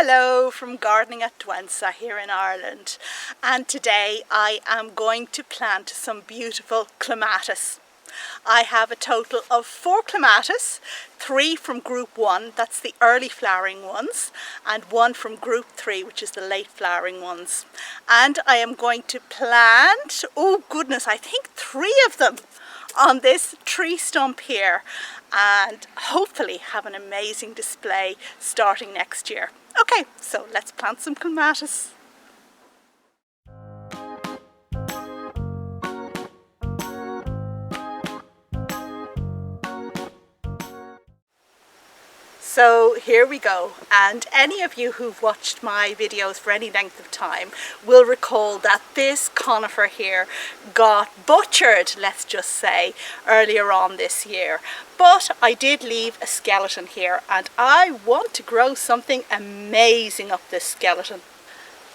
Hello from Gardening at Douentza here in Ireland, and today I am going to plant some beautiful clematis. I have a total of 4 clematis, 3 from group 1, that's the early flowering ones, and 1 from group 3, which is the late flowering ones. And I am going to plant, oh goodness, I think 3 of them on this tree stump here, and hopefully have an amazing display starting next year. Okay, so let's plant some clematis. So here we go, and any of you who've watched my videos for any length of time will recall that this conifer here got butchered, let's just say, earlier on this year. But I did leave a skeleton here, and I want to grow something amazing up this skeleton.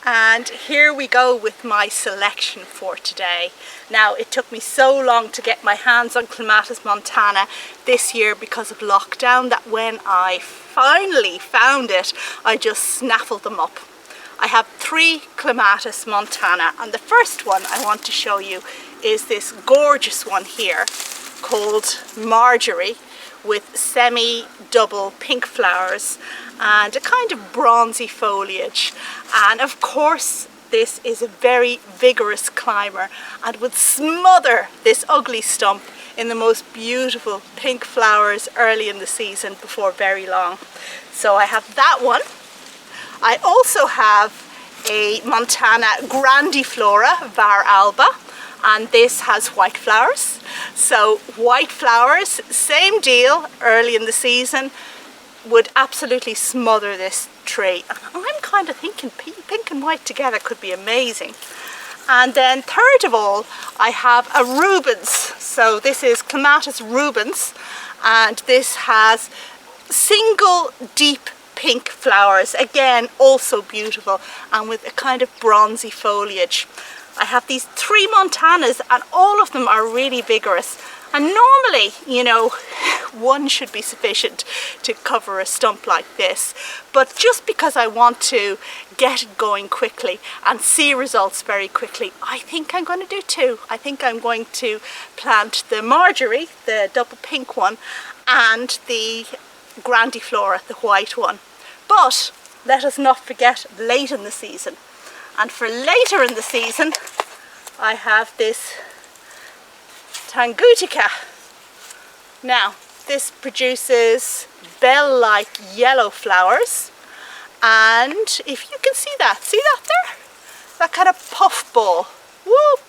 And here we go with my selection for today. Now, it took me so long to get my hands on Clematis montana this year because of lockdown that when I finally found it, I just snaffled them up. I have 3 Clematis montana, and the first one I want to show you is this gorgeous one here called Marjorie, with semi-double pink flowers and a kind of bronzy foliage. And of course this is a very vigorous climber and would smother this ugly stump in the most beautiful pink flowers early in the season before very long. So I have that one. I also have a Montana grandiflora var alba, and this has white flowers. So white flowers, same deal, early in the season, would absolutely smother this tree. And I'm kind of thinking pink and white together could be amazing. And then third of all, I have a Rubens. So this is Clematis Rubens, and this has single deep pink flowers, again also beautiful, and with a kind of bronzy foliage. I have these 3 montanas, and all of them are really vigorous. And normally, you know, 1 should be sufficient to cover a stump like this. But just because I want to get it going quickly and see results very quickly, I think I'm going to do 2. I think I'm going to plant the Marjorie, the double pink one, and the grandiflora, the white one. But let us not forget late in the season. And for later in the season, I have this tanguitica. Now, this produces bell-like yellow flowers, and if you can see that there? That kind of puff ball. Woo!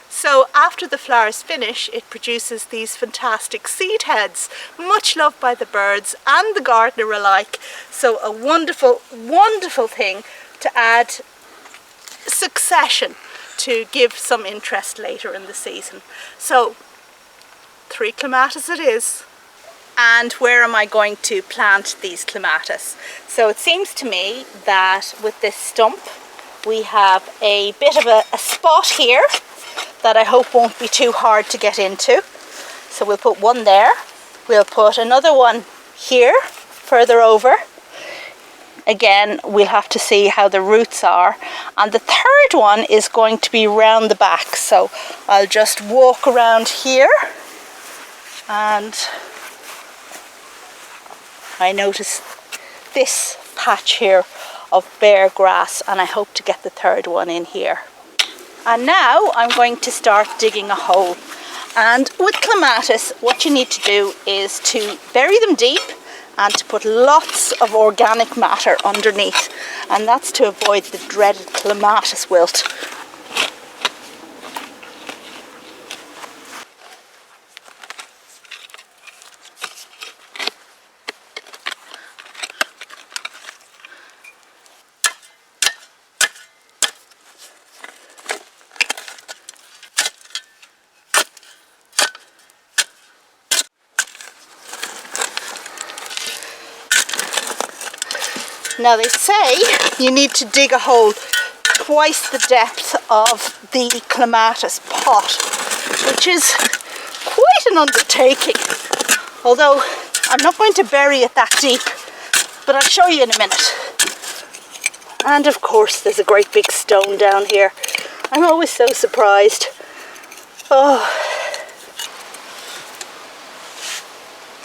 So after the flowers finish, it produces these fantastic seed heads, much loved by the birds and the gardener alike. So a wonderful, wonderful thing to add succession to give some interest later in the season. So 3 clematis it is. And where am I going to plant these clematis? So it seems to me that with this stump we have a bit of a spot here that I hope won't be too hard to get into. So we'll put 1 there, we'll put another one here further over. Again, we'll have to see how the roots are. And the third one is going to be round the back. So I'll just walk around here, and I notice this patch here of bare grass, and I hope to get the third one in here. And now I'm going to start digging a hole. And with clematis, what you need to do is to bury them deep and to put lots of organic matter underneath, and that's to avoid the dreaded clematis wilt. Now they say you need to dig a hole twice the depth of the clematis pot, which is quite an undertaking. Although I'm not going to bury it that deep, but I'll show you in a minute. And of course there's a great big stone down here. I'm always so surprised. Oh.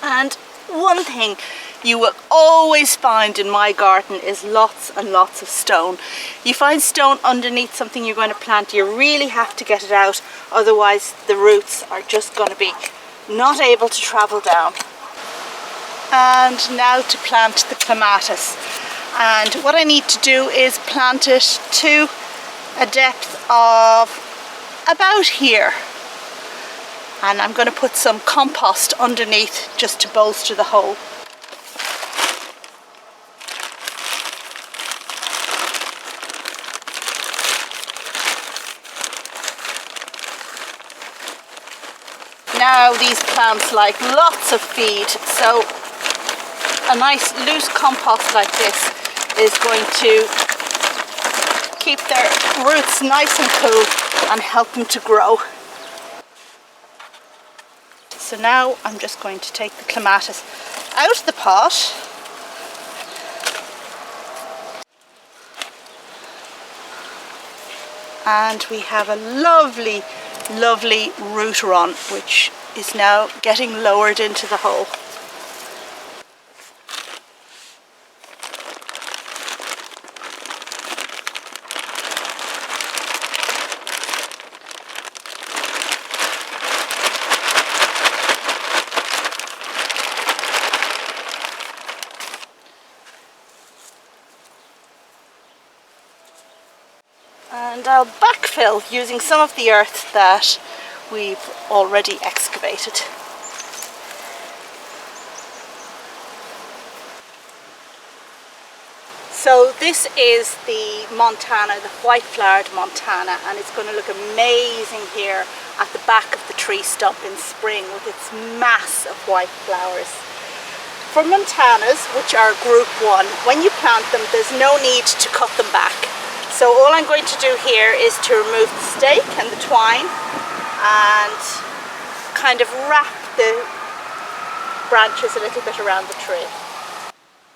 And one thing you will always find in my garden is lots and lots of stone. You find stone underneath something you're going to plant, you really have to get it out, otherwise the roots are just going to be not able to travel down. And now to plant the clematis. And what I need to do is plant it to a depth of about here. And I'm going to put some compost underneath just to bolster the hole. Now these plants like lots of feed, so a nice loose compost like this is going to keep their roots nice and cool and help them to grow. So now I'm just going to take the clematis out of the pot. And we have a lovely, lovely root run, which is now getting lowered into the hole. And I'll backfill using some of the earth that we've already excavated. So this is the Montana, the white flowered Montana, and it's going to look amazing here at the back of the tree stump in spring with its mass of white flowers. For Montanas, which are group 1, when you plant them there's no need to cut them back. So all I'm going to do here is to remove the stake and the twine and kind of wrap the branches a little bit around the tree.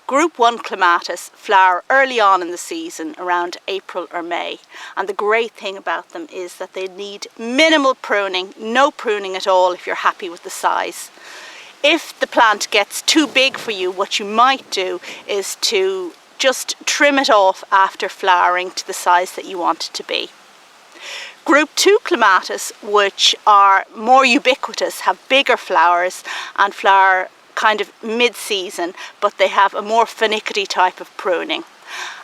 Group 1 clematis flower early on in the season, around April or May, and the great thing about them is that they need minimal pruning, no pruning at all if you're happy with the size. If the plant gets too big for you, what you might do is to just trim it off after flowering to the size that you want it to be. Group 2 clematis, which are more ubiquitous, have bigger flowers and flower kind of mid-season, but they have a more finicky type of pruning.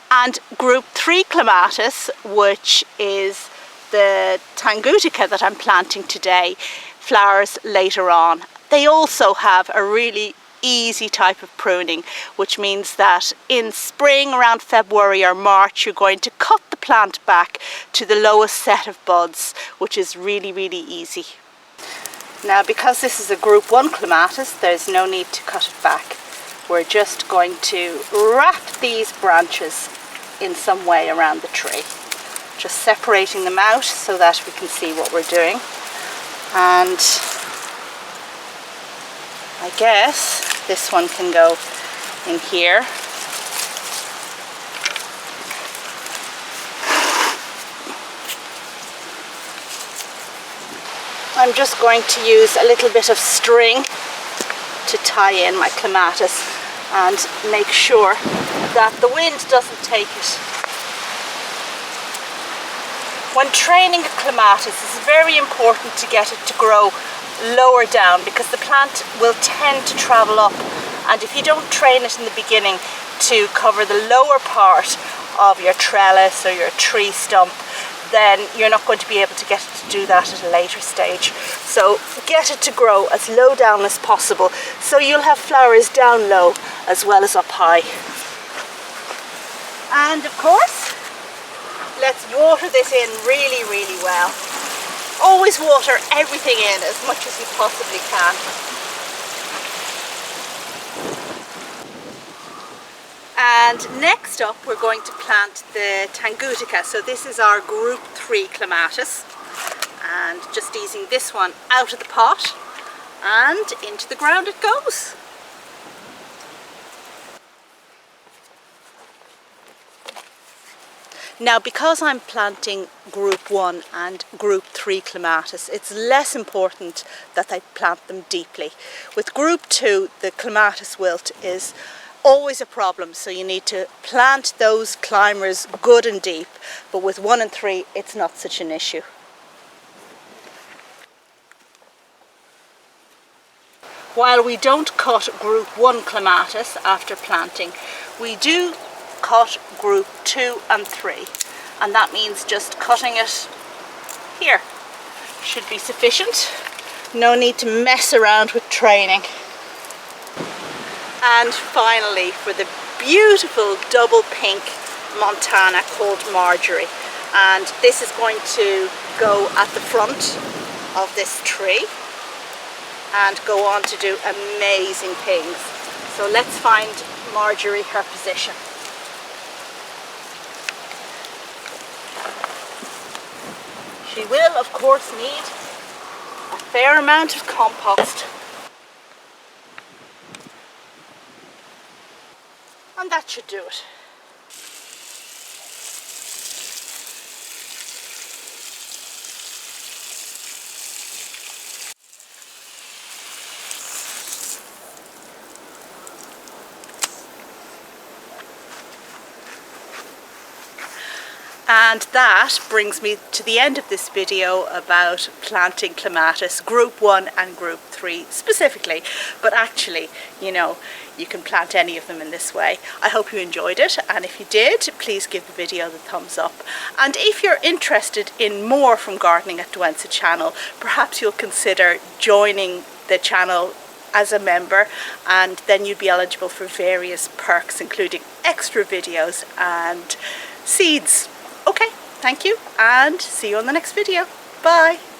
And group 3 clematis, which is the tanguitica that I'm planting today, flowers later on. They also have a really easy type of pruning, which means that in spring around February or March you're going to cut the plant back to the lowest set of buds, which is really, really easy. Now, because this is a group 1 clematis, there's no need to cut it back. We're just going to wrap these branches in some way around the tree, just separating them out so that we can see what we're doing. And I guess this one can go in here. I'm just going to use a little bit of string to tie in my clematis and make sure that the wind doesn't take it. When training a clematis, it's very important to get it to grow lower down because the plant will tend to travel up, and if you don't train it in the beginning to cover the lower part of your trellis or your tree stump, then you're not going to be able to get it to do that at a later stage. So get it to grow as low down as possible so you'll have flowers down low as well as up high. And of course, let's water this in really, really well. Always water everything in as much as you possibly can. And next up we're going to plant the tanguitica. So this is our group 3 clematis, and just easing this one out of the pot and into the ground it goes. Now, because I'm planting group 1 and group 3 clematis, it's less important that I plant them deeply. With group 2, the clematis wilt is always a problem, so you need to plant those climbers good and deep, but with 1 and 3 it's not such an issue. While we don't cut group 1 clematis after planting, we do cut group 2 and 3, and that means just cutting it here should be sufficient. No need to mess around with training. And finally, for the beautiful double pink Montana called Marjorie, and this is going to go at the front of this tree and go on to do amazing things. So let's find Marjorie her position. She will, of course, need a fair amount of compost. And that should do it. And that brings me to the end of this video about planting clematis, group 1 and group 3 specifically, but actually, you know, you can plant any of them in this way. I hope you enjoyed it, and if you did, please give the video the thumbs up. And if you're interested in more from Gardening at Douentza channel, perhaps you'll consider joining the channel as a member, and then you'd be eligible for various perks, including extra videos and seeds. Okay, thank you, and see you on the next video. Bye.